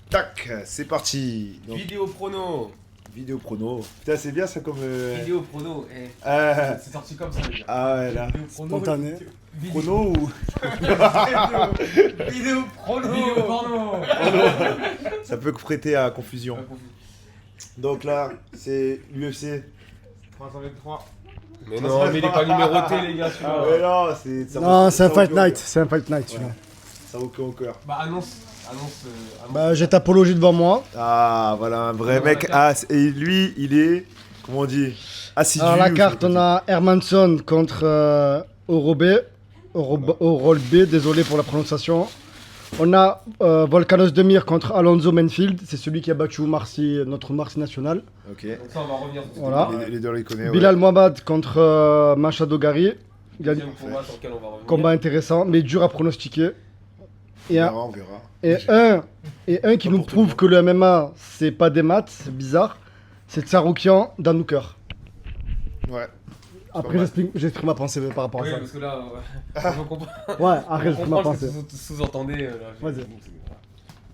Tac, c'est parti. Donc, Vidéo prono. vidéo prono. Putain, c'est bien ça comme. Vidéo prono. C'est sorti comme ça, les gars. Ah ouais, là. Vidéo prono. Spontané. Prono ou. Vidéo prono. Vidéo porno. Ça peut prêter à confusion. Donc là, c'est l'UFC. 323. Mais non, mais il est pas numéroté, les gars, celui-là. Ah ouais, non, c'est. ça Non, vaut- c'est un ça fight vaut que au night. cœur. C'est un fight night, celui-là. Ça vaut que au cœur. Bah, annonce. Bah, j'ai Tapologie devant moi. Ah, voilà, un vrai Dans mec. la carte. Ah, et lui, il est. Comment on dit assidu. Alors, la ou carte, je sais on pas a Hermansson contre Orolbe. Orolbe, désolé pour la prononciation. On a Volkanos Demir contre Alonso Menfield. C'est celui qui a battu notre Marcy national. Ok. Donc ça, on va revenir tout de suite. Voilà. Les deux, on les connaît. Bilal Mohamed contre Machado Gari. Deuxième combat sur lequel on va revenir. Combat intéressant, mais dur à pronostiquer. On Et un, verra, on verra. et un qui Pas nous pour tout prouve le que le MMA, c'est pas des maths, c'est bizarre. C'est Tsaroukian Danouker. Ouais. Après, mal. j'exprime ma pensée par rapport à Oui, ça. parce que là, on comprend. Ouais, On arrête, j'exprime ma comprend ce que pensée. vous sous-entendez. Là, Vas-y. voilà.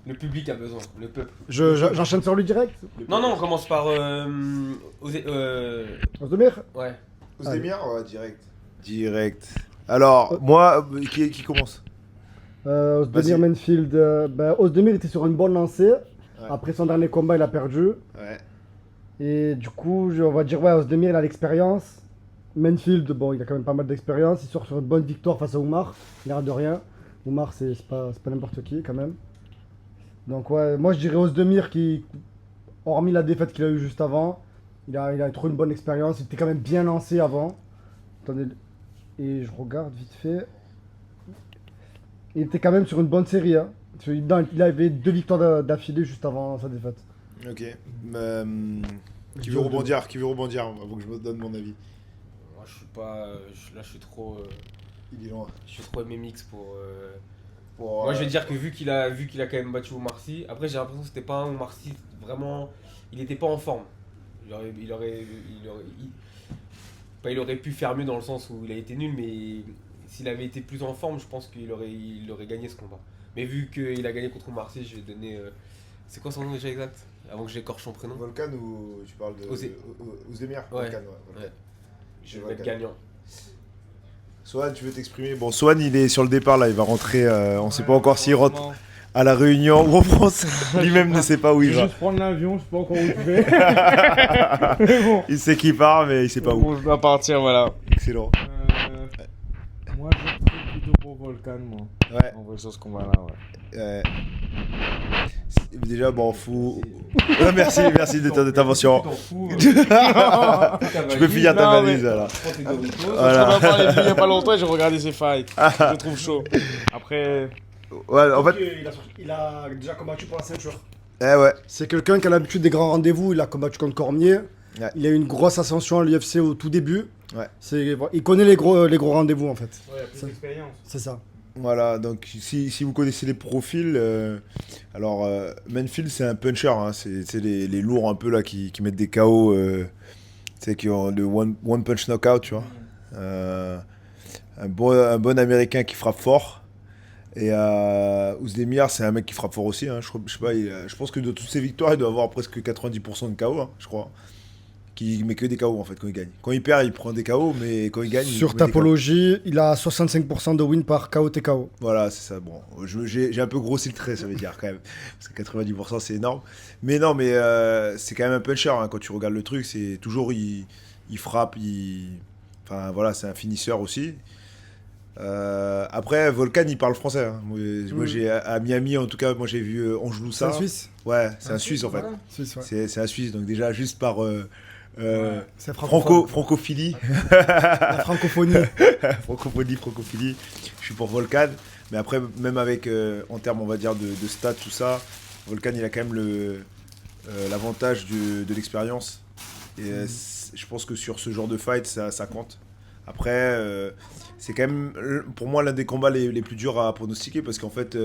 Le public a besoin, le peuple. J'enchaîne sur lui direct. Non, non, on commence par. Ozdemir. Ouais. Ozdemir, ouais, direct. Direct. Alors, moi, qui commence Ozdemir Vas-y. Menfield. Ozdemir était sur une bonne lancée. Après son dernier combat, il a perdu. Ouais. Et du coup, on va dire, ouais, Ozdemir, il a l'expérience. Menfield, bon, il a quand même pas mal d'expérience. Il sort sur une bonne victoire face à Oumar. L'air de rien. Oumar, c'est pas n'importe qui, quand même. Donc, ouais, moi, je dirais Ozdemir qui, hormis la défaite qu'il a eue juste avant, il a trop une bonne expérience. Il était quand même bien lancé avant. Attendez. Et je regarde vite fait. Il était quand même sur une bonne série. Hein. Il avait 2 victoires d'affilée juste avant sa défaite. Ok. Qui veut rebondir avant que je me donne mon avis. Moi, je suis pas. Là, je suis trop. Il est loin. Je suis trop MMX pour. Pour, Moi, je vais dire que vu qu'il a quand même battu Omar Sy, après, j'ai l'impression que c'était pas un Omar Sy vraiment. Il était pas en forme. Il aurait pu faire mieux dans le sens où il a été nul, mais s'il avait été plus en forme, je pense qu'il aurait gagné ce combat. Mais vu qu'il a gagné contre Omar Sy, je vais donner. C'est quoi son nom déjà exact? Avant que j'écorche son prénom. Volcan ou tu parles de. Ozdemir Ouais. Volcan, ouais. Ouais. Je vais Volcan. mettre gagnant. Swan, tu veux t'exprimer? Bon, Swan, il est sur le départ là, il va rentrer. On sait pas encore s'il rentre à la Réunion ou en France. Lui-même ne sait pas où Je il vais va. juste prendre l'avion, je sais pas encore où je vais. Mais bon. Il sait qu'il part, mais il sait pas où. Bon, je dois partir, voilà. Excellent. Moi, je suis plutôt pour Volcan, moi. Ouais. On va sur ce combat-là, ouais. Déjà, bon, fou. Merci de ton intervention. Tu t'en fous. Je peux finir ta Non, valise mais- là. Prends tes Doritos. Voilà. Je m'en parlé de lui il y a pas longtemps et j'ai regardé ses fights. Je trouve chaud. Après, Ouais, en fait. Il a déjà combattu pour la ceinture. Ouais. C'est quelqu'un qui a l'habitude des grands rendez-vous. Il a combattu contre Cormier. Ouais. Il a eu une grosse ascension à l'UFC au tout début. Ouais. Il connaît les gros rendez-vous en fait. il y a plus d'expérience. C'est ça. Voilà, donc si vous connaissez les profils, alors Menfield c'est un puncher, hein, c'est les lourds un peu là qui mettent des KO, tu sais, qui ont le one punch knockout, tu vois. Un bon américain qui frappe fort. Et Ozdemir c'est un mec qui frappe fort aussi, hein, je sais pas, je pense que de toutes ses victoires il doit avoir presque 90% de KO, hein, je crois. Qui met que des KO en fait quand il gagne. Quand il perd, il prend des KO, mais quand il gagne, Sur il met des KO. Tapologie, il a 65% de win par KO TKO. Voilà, c'est ça. Bon, j'ai un peu grossi le trait, ça veut dire quand même. Parce que 90%, c'est énorme. Mais non, mais c'est quand même un puncher. Hein, quand tu regardes le truc, c'est toujours, il frappe, enfin voilà, c'est un finisseur aussi. Après, Volcan, il parle français. Hein. Moi, j'ai à Miami, en tout cas, moi j'ai vu Angelou C'est ça. un Suisse. Ouais, c'est un Suisse en fait. Suisse, ouais. C'est un Suisse, donc déjà juste par C'est francophone. francophilie. La francophonie. Francophilie, je suis pour Volcan, mais après même avec en termes on va dire de stats tout ça, Volcan il a quand même l'avantage de l'expérience et je pense que sur ce genre de fight ça compte. Après c'est quand même pour moi l'un des combats les plus durs à pronostiquer parce qu'en fait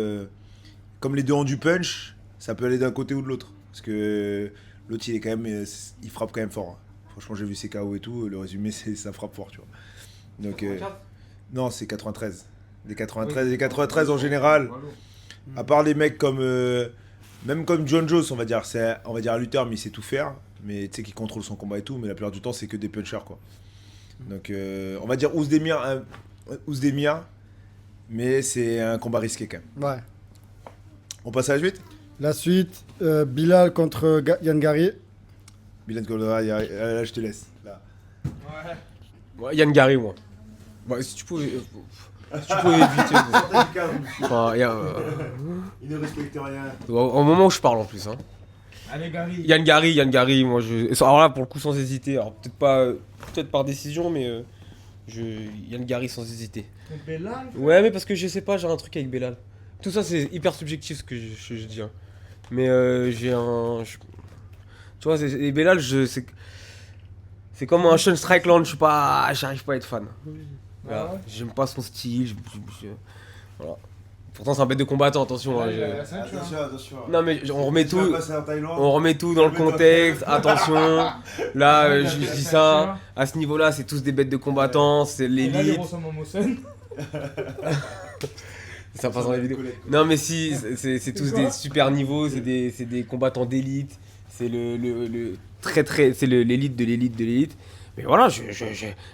comme les deux ont du punch, ça peut aller d'un côté ou de l'autre parce que l'autre il est quand même il frappe quand même fort. Hein. Franchement j'ai vu ses KO et tout, le résumé c'est ça frappe fort tu vois. Donc non, c'est 93. Les 93 en général, à part les mecs comme Même comme John Jones, on va dire un lutteur, mais il sait tout faire. Mais tu sais qu'il contrôle son combat et tout, mais la plupart du temps, c'est que des punchers, quoi. Donc, on va dire Ousdemir, mais c'est un combat risqué quand même. Ouais. On passe à la suite. La suite, Bilal contre Yann Gary. Bilal Golda, là, je te laisse. Là. Ouais, Yann Gary, moi. Ouais, si tu pouvais éviter. Enfin, Il ne respecte rien. au moment où je parle en plus. Hein. Allez, Gary. Yann Gary, moi je. Alors là, pour le coup, sans hésiter. Alors peut-être par décision, mais Yann Gary sans hésiter. Belal. Ouais, mais parce que je sais pas, j'ai un truc avec Belal. Tout ça, c'est hyper subjectif ce que je dis. Hein. Mais j'ai un. Tu vois, et Belal, c'est comme un Sean Strickland, j'arrive pas à être fan. Voilà. J'aime pas son style. Voilà. Pourtant, c'est un bête de combattant, attention. Hein, Attention. Non, mais on remet Tu vas tout. passer en Thaïlande. On remet tout dans le contexte, attention. Là, je dis ça. À ce niveau-là, c'est tous des bêtes de combattants, c'est l'élite. Ça passe dans les vidéos. Non, mais si, c'est tous des super niveaux, c'est des combattants d'élite. C'est c'est l'élite de l'élite de l'élite. Mais voilà, j'ai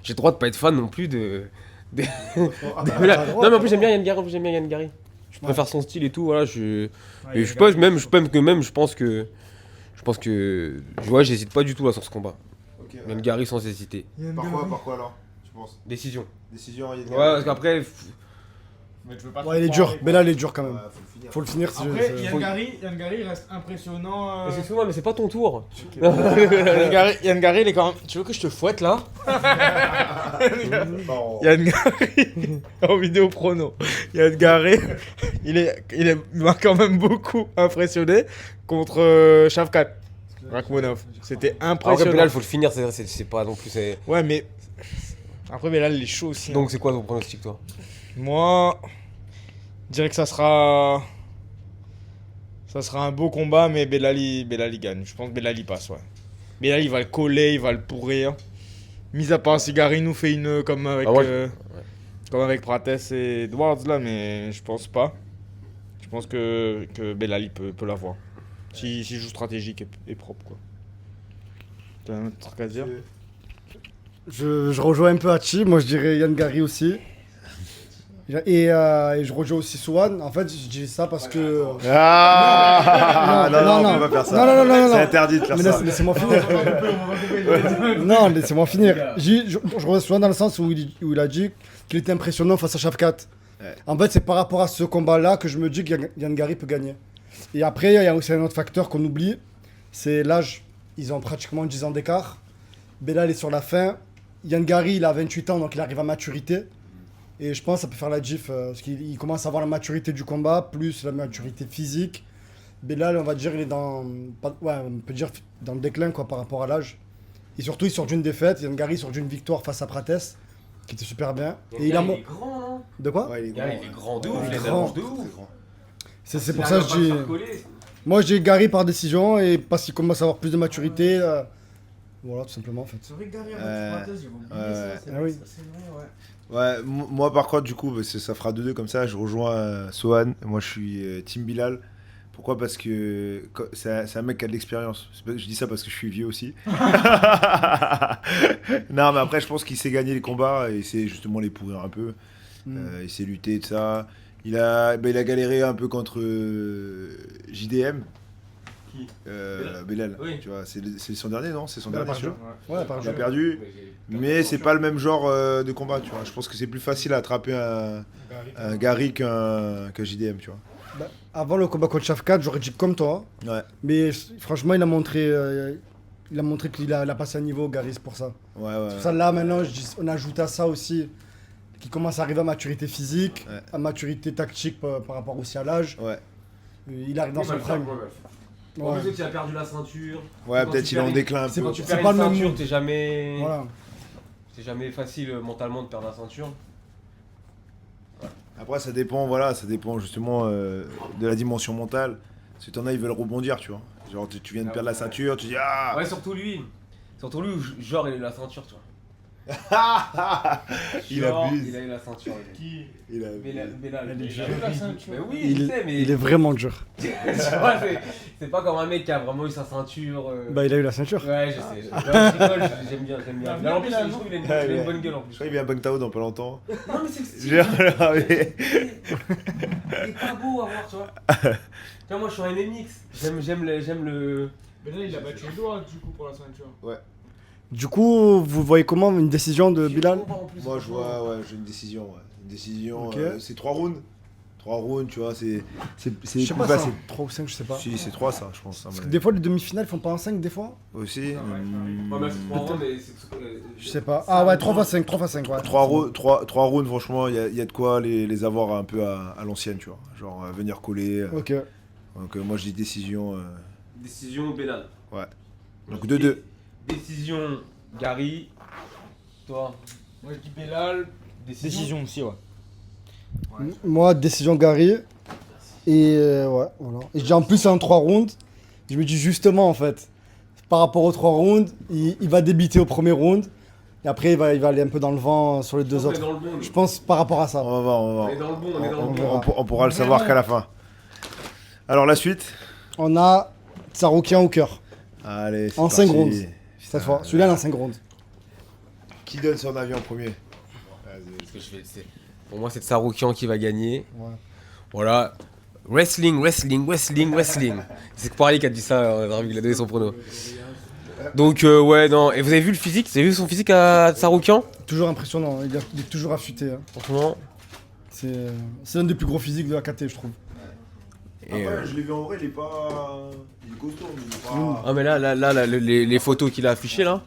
le droit de pas être fan non plus de. Non, mais en plus, j'aime bien Yann Gary. Je préfère son style et tout, voilà. Je pense que. Ouais, j'hésite pas du tout là sur ce combat. Okay, Yann Gary sans hésiter. Par quoi alors, tu penses? Décision. Décision, Yann Ouais, Gary. parce qu'après. Mais tu veux pas Ouais, il est dur. Belal est dur quand même. Ouais, faut le finir. Faut le finir. Après, Yann Gary reste impressionnant. Excuse-moi, mais c'est pas ton tour. Yann Gary, il est quand même. Tu veux que je te fouette là? Yann Gary, en vidéo prono. Yann Gary, il m'a quand même beaucoup impressionné contre Shavkat Rakhmonov. C'était Après, impressionnant. Belal, faut le finir, c'est pas non plus. Ouais, mais après, Belal, il est chaud aussi. Donc, c'est quoi ton pronostic, toi? Moi, je dirais que ça sera un beau combat, mais Belal il gagne. Je pense que Belal il passe, ouais. Belal il va le coller, il va le pourrir. Mis à part si Gary nous fait une comme avec Prates et Edwards là, mais je pense pas. Je pense que Belal il peut l'avoir. S'il joue stratégique et propre, quoi. T'as un autre truc à dire? Je rejoins un peu Hachi, moi je dirais Yann Gary aussi. Et je rejoins aussi Swan. En fait, je dis ça parce que. Ah non, on peut pas faire ça. Non. C'est interdit de faire Mais ça. laissez-moi finir. Non, laissez-moi finir. Je rejoins Swan dans le sens où il a dit qu'il était impressionnant face à Shavkat. Ouais. En fait, c'est par rapport à ce combat-là que je me dis que Yann Gary peut gagner. Et après, il y a aussi un autre facteur qu'on oublie, c'est l'âge. Ils ont pratiquement 10 ans d'écart. Belal est sur la fin. Yann Gary, il a 28 ans, donc il arrive à maturité. Et je pense que ça peut faire la diff, parce qu'il commence à avoir la maturité du combat, plus la maturité physique. Belal, on va dire, il est on peut dire dans le déclin quoi, par rapport à l'âge. Et surtout, il sort d'une défaite. Yann Gary sort d'une victoire face à Prates, qui était super bien. Et il est grand, non? De quoi? Ouais, il est Il est grand de ouf, Ouais, il a des grand. manches de ouf. Très grand. C'est pour ça que je dis. Moi, je dis Gary par décision et parce qu'il commence à avoir plus de maturité. Voilà, tout simplement en fait. C'est vrai que Gary Ah oui. Ouais, moi par contre, du coup, ça fera 2-2 comme ça. Je rejoins Sohan. Moi, je suis Team Bilal. Pourquoi? Parce que c'est un mec qui a de l'expérience. Je dis ça parce que je suis vieux aussi. Non, mais après, je pense qu'il sait gagner les combats et c'est justement les pourrir un peu. Il sait lutter, tout ça. Il a galéré un peu contre JDM. Qui? Belal. Oui. Tu vois, c'est son dernier, non? C'est son Belal dernier, a sûr. Ouais, par Il a jeu. perdu, mais c'est pas le même genre de combat, tu vois. Je pense que c'est plus facile à attraper un Gary qu'un JDM, tu vois. Bah, avant le combat contre Shavkat, j'aurais dit comme toi. Ouais, Mais franchement, il a montré qu'il a passé un niveau, Gary, c'est pour ça. ouais. C'est pour ça, là, maintenant, on ajoute à ça aussi qu'il commence à arriver à maturité physique, Ouais. à maturité tactique par rapport aussi à l'âge. Ouais, Il arrive dans son prime. En Ouais. plus, tu as perdu la ceinture. ouais, Quand peut-être tu il est en perds déclin un c'est peu. pas- Tu C'est perds pas une le même ceinture, move. t'es jamais. Voilà. C'est jamais facile mentalement de perdre la ceinture. Après, ça dépend justement de la dimension mentale. Parce que t'en as, ils veulent rebondir, tu vois. Genre, tu viens de perdre la ceinture, tu dis ah. Ouais, surtout lui, genre il a la ceinture, tu vois. Il Genre, abuse. Il a eu la ceinture. Qui Il abuse. Bellal. Il est Il a eu la ceinture. Mais oui, je sais, mais. Il est vraiment dur. Tu vois, c'est pas comme un mec qui a vraiment eu sa ceinture. Bah, il a eu la ceinture. Ouais, je sais. Ouais, je rigole, j'aime bien, j'aime bien. Bien, Là, en plus, Bellal, je trouve qu'il a une, Ouais, il a une ouais. bonne gueule en Je plus. crois qu'il vient à Bang Tao dans pas longtemps. Non, mais c'est que J'ai regardé. il est pas beau à voir, tu vois. Tu vois, moi, je suis un MMX. J'aime le. Mais là, il a battu le doigt du coup pour la ceinture. Du coup, vous voyez comment une décision de Bilal? Moi, je vois, ouais, j'ai une décision. Ouais. Une décision, Ok. c'est 3 rounds. 3 rounds, tu vois, c'est. Je sais pas, c'est 3 ou 5, je sais pas. Si, c'est 3 ça, je pense. Parce que des fois, les demi-finales font pas en 5 des fois? Aussi. Ouais, mais c'est 3 rounds, mais c'est. Je sais pas. Ah ouais, 3 x 5, 3 x 5, ouais. 3 rounds, franchement, il y a de quoi les avoir un peu à l'ancienne, tu vois. Genre venir coller. Ok. Donc moi, je dis décision. Décision Bellal. Donc 2-2. Décision Gary. Toi. Moi, je dis Bellal. Décision aussi, ouais. Moi, décision Gary. Et ouais, voilà. Et je dis en plus, c'est en 3 rounds. Je me dis justement, en fait, par rapport aux 3 rounds, il va débiter au premier round. Et après, il va aller un peu dans le vent sur les deux On est autres. dans le bon. Je pense par rapport à ça. On va voir, on va On voir. est dans le bon, on est dans On le verra. bon. On pourra le savoir qu'à la fin. Alors la suite. On a Tsarukyan au cœur. Allez, c'est En parti. 5 rounds. Cette fois. Celui-là, il est en 5 rounds. Qui donne son avis en premier? Parce que pour moi, c'est Tsarukyan qui va gagner. Ouais. Voilà. Wrestling. C'est Poirier qui a dit ça, il a donné son prono. Donc, ouais, non. Et vous avez vu le physique? Vous avez vu son physique à Tsarukyan? Toujours impressionnant. Il est toujours affûté. Hein. Franchement. C'est l'un des plus gros physiques de la KT, je trouve. Et, Après, je l'ai vu en vrai, il est pas. Il est costaud, mais il est pas. Ah, mais là, les photos qu'il a affichées là,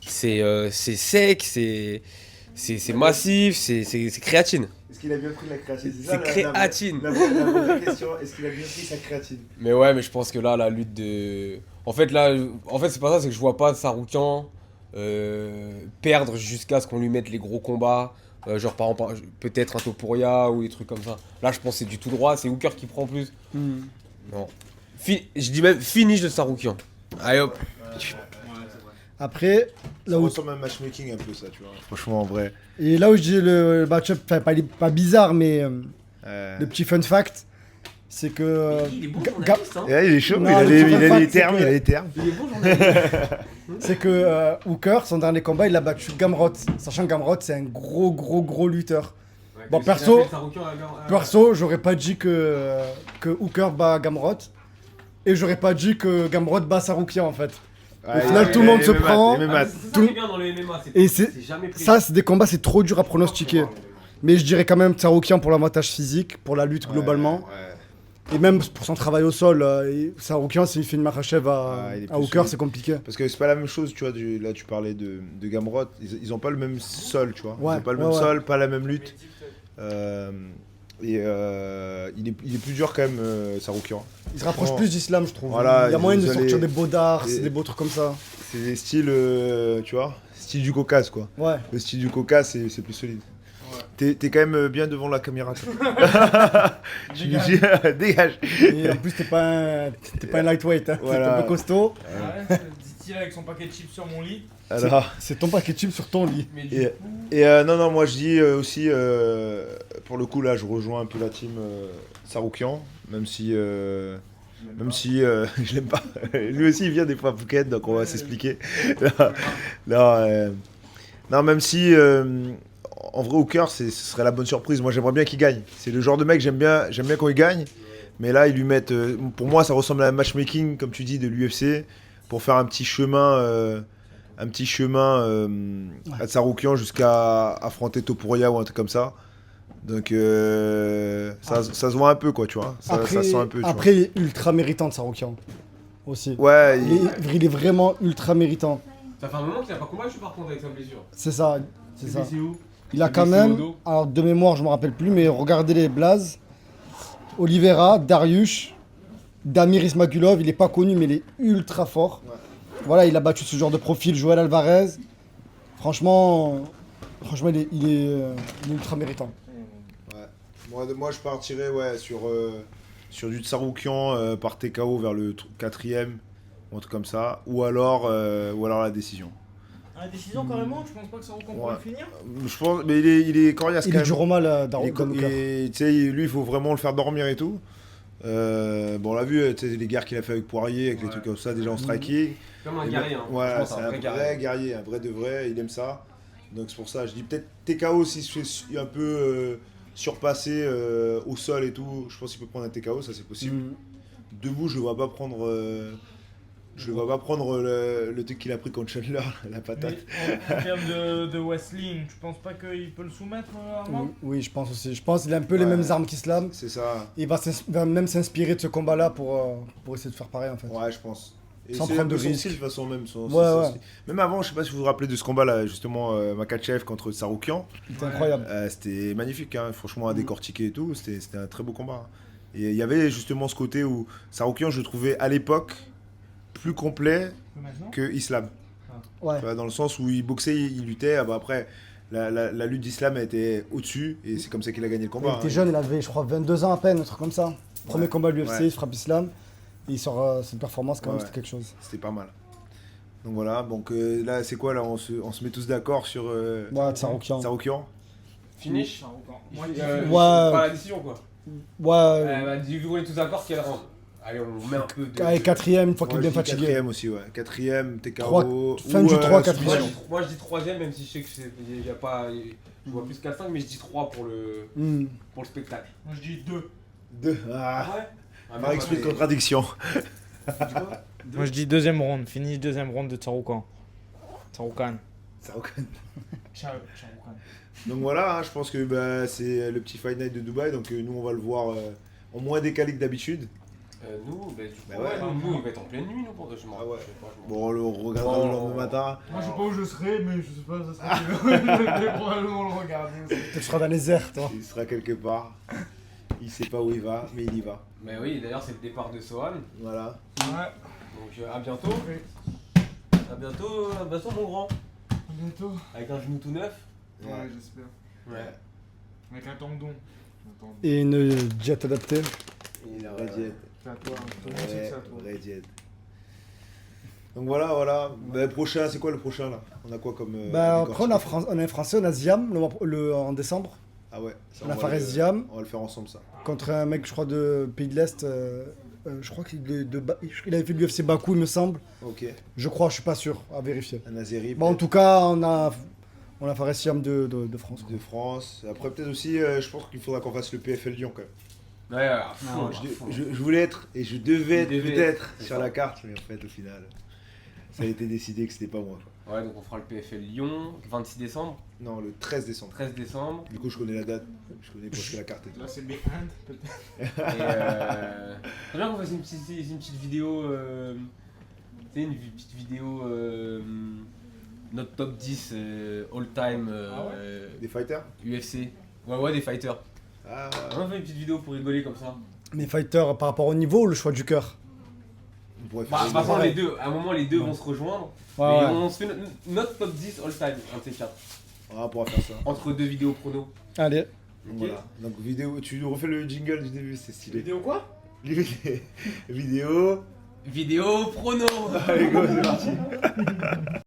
c'est sec, c'est massif, c'est créatine. Est-ce qu'il a bien pris la créatine? C'est ça, la- créatine. La vraie question, est-ce qu'il a bien pris sa créatine? Mais ouais, mais je pense que là, la lutte de. En fait, c'est pas ça, c'est que je vois pas Tsarukyan perdre jusqu'à ce qu'on lui mette les gros combats. Genre, par exemple, peut-être un Topuria ou des trucs comme ça. Là, je pense que c'est du tout droit, c'est Hooker qui prend plus. Non. Je dis même finish de Tsarukyan. Allez hop. Après, Ça là où, ressemble à un matchmaking un peu, ça, tu vois. Franchement, en vrai. et là où je dis le match-up, enfin, pas bizarre, mais le petit fun fact, c'est que. Il est bon Ga- journaliste, hein. Et là, il est chaud, Non, il a le les petit fact, c'est termes, que- il a les termes. Il est bon journaliste. C'est que Hooker, son dernier combat, il a battu Gamrot. Sachant que Gamrot, c'est un gros lutteur. Bon, Perso, j'aurais pas dit que Hooker bat Gamrot. Et j'aurais pas dit que Gamrot bat Tsarukyan en fait. Ouais, final, il- tout le monde les se mêmes prend. maths, les mêmes maths. C'est ça Tout- qui est bien dans le MMA, Et c'est c'est jamais pris. ça, c'est des combats, c'est trop dur à pronostiquer. Mais je dirais quand même Tsarukyan pour l'avantage physique, pour la lutte globalement. Ouais. Et même pour son travail au sol. Tsarukyan, s'il fait une Makhachev il est à plus Hooker, solide. c'est compliqué. Parce que c'est pas la même chose, tu vois. Là, tu parlais de Gamrot. Ils ont pas le même sol, tu vois. Ouais, Ils ont pas le ouais, même ouais. sol, pas la même lutte. Il est plus dur quand même, Tsarukyan. Il se rapproche plus d'Islam, je trouve. Voilà, il y a moyen de ils sortir allaient- des beaux dards, et- des beaux trucs comme ça. C'est des styles, tu vois, style du Caucase, quoi. Ouais. Le style du Caucase, c'est plus solide. T'es quand même bien devant la caméra, toi. Tu lui dis, dégage. Et en plus, t'es pas un lightweight, hein. Voilà. T'es un peu costaud. Ouais, dit-il avec son paquet de chips sur mon lit. Alors, C'est ton paquet de chips sur ton lit. Mais Et- du coup, non, moi je dis aussi, pour le coup, là, je rejoins un peu la team Tsarukyan, même si je l'aime pas. Lui aussi, il vient des fois à Phuket, donc on va s'expliquer. Non, même si, en vrai, Hooker, ce serait la bonne surprise. Moi, j'aimerais bien qu'il gagne. C'est le genre de mec, j'aime bien quand il gagne. Mais là, ils lui mettent. Pour moi, ça ressemble à un matchmaking, comme tu dis, de l'UFC, pour faire un petit chemin. À Tsarukyan jusqu'à affronter Topuria ou un truc comme ça. Donc ça se voit un peu, quoi, tu vois. Ça se sent un peu, tu vois. Après, il est ultra méritant de Tsarukyan aussi. Ouais, Il est vraiment ultra méritant. Ça fait un moment qu'il a pas combattu par contre avec sa blessure. C'est ça. C'est ça. c'est où? Il a C'est quand blessé au même, dos. alors de mémoire, je me rappelle plus, mais regardez les blazes. Oliveira, Dariush, Damir Ismagulov, il est pas connu, mais il est ultra fort. Voilà, il a battu ce genre de profil, Joël Alvarez. Franchement, il est ultra méritant. moi je partirais sur du Tsarukyan par TKO vers le 4ème, ou un truc comme ça, ou alors la décision. À la décision, carrément, je pense pas que ça pourrait Ouais. le finir. Je pense, mais il est coriace Il quand est même. du Roma, là, Il est Darouda Mouka. et, tu sais, lui, il faut vraiment le faire dormir et tout. Bon, on l'a vu, tu sais, les guerres qu'il a fait avec Poirier, avec les Ouais. trucs comme ça, déjà en striking. Comme un Et guerrier. ben, Hein. ouais, Franchement, c'est un vrai guerrier, un vrai de vrai, il aime ça. Donc c'est pour ça, je dis peut-être TKO s'il se fait un peu surpasser au sol et tout. Je pense qu'il peut prendre un TKO, ça c'est possible. Mm. Debout, je le vois pas prendre. Je le vois pas prendre le truc qu'il a pris contre Chandler, la patate. Mais en termes de wrestling, tu penses pas qu'il peut le soumettre, Armand? Oui, je pense aussi. Je pense qu'il a un peu les Ouais. mêmes armes qu'Islam. C'est ça. Il va même s'inspirer de ce combat-là pour essayer de faire pareil en fait. Ouais, je pense. Et Sans c'est prendre de un peu son risques. style, de toute façon, même. Ouais, ouais. Même avant, je sais pas si vous vous rappelez de ce combat-là, justement, Makhachev contre Saroukian. C'était incroyable. C'était magnifique, hein, franchement, à Mm. décortiquer et tout. C'était un très beau combat. Hein. Et il y avait justement ce côté où Saroukian, je le trouvais à l'époque plus complet Que maintenant? que Islam. Ouais. Tu vois, dans le sens où il boxait, il luttait. Ah bah après, la lutte d'Islam était au-dessus et c'est comme ça qu'il a gagné le Il combat. était hein. jeune, il avait je crois 22 ans à peine, un truc comme ça. Premier Ouais. combat de l'UFC, Ouais. il frappe Islam. Et il sort cette performance quand même, Ouais. c'était quelque chose. C'était pas mal. Donc voilà, donc là, c'est quoi là on se met tous d'accord sur Ouais, Tsaroukian. Saroukian. Finish. Moi, je dis Ouais. Pas la décision quoi. Ouais, Bah, vu qu'on est tous d'accord, quel round? Allez, on met un peu de. allez, quatrième, une fois qu'il Moi, est je bien dis fatigué. quatrième aussi, ouais. Quatrième, TKO. Trois- fin du 3, Moi, quatrième. moi, je dis troisième, même si je sais que y a pas. Je vois plus 4-5, mais je dis 3 pour Hmm. le spectacle. Moi, je dis 2. Deux. Ah, ouais. Ah, par esprit de contradiction. Moi je dis deuxième round, finish deuxième round de Tsaroukan. Tsaroukan. Saroukan. Ciao, Donc voilà, hein, je pense que bah, c'est le petit Fight Night de Dubaï, donc nous on va le voir en moins décalé que d'habitude. Nous, bah, du coup, Bah ouais. nous, il va être en pleine nuit, nous, pour je m'en Ah ouais. je sais pas, je m'en- Bon, on le regardera le Oh. lendemain matin. Moi, je sais pas où je serai, mais je sais pas, ça serait. Je vais probablement le regarder. Tu seras dans les airs, toi. Il sera quelque part. Il sait pas où il va, mais il y va. Mais oui, d'ailleurs, c'est le départ de Sohan. Voilà. Ouais, Donc, à bientôt. oui. À bientôt, mon grand. À bientôt. Avec un genou tout neuf. Ouais, j'espère. Ouais. Avec un tendon. Et une jet adaptée. Il a Red Jet. C'est à toi. Tout le monde sait que c'est à toi. Red Jet. Donc voilà. Bah, prochain, c'est quoi le prochain là? On a quoi comme. Bah, décor après, on a un français, on a Ziam en décembre. Ah ouais. Ça, On a va Fares le- Ziam On va le faire ensemble ça. contre un mec, je crois, de Pays de l'Est. Je crois qu'il est il avait fait l'UFC Bakou, il me semble. Ok. Je crois, je suis pas sûr, à vérifier. Un Azeri. Bon, en tout cas, on a Fares Ziam de France. de France. Après, peut-être aussi, je pense qu'il faudra qu'on fasse le PFL Lyon quand même. Ouais, à fond, Non, à fond. Je voulais être et je devais être Tu devais peut-être être, c'est sur ça. la carte, mais en fait, au final, ça a été décidé que c'était pas moi. Quoi. Ouais, donc on fera le PFL Lyon, 26 décembre, Non, le 13 décembre. 13 décembre. Du coup, je connais la date, je connais presque la carte et tout. Là, c'est behind, peut-être. Et c'est bien qu'on fasse une petite vidéo, tu sais, une petite vidéo, notre top 10 all time Des fighters UFC. Ouais, des fighters. Ah, On fait une petite vidéo pour rigoler comme ça. Mais fighter, par rapport au niveau ou le choix du cœur? on pourrait Bah, faire de toute façon, Ouais. les deux, à un moment, les deux vont se rejoindre. Ouais, et ouais. on se fait notre top 10 all time, un de ces quatre. Ah, on pourra faire ça. Entre deux vidéos prono. Allez. Donc, voilà. Donc, vidéo, tu nous refais le jingle du début, c'est stylé. Vidéo quoi? Vidéo. Vidéo prono. Allez, go, c'est parti.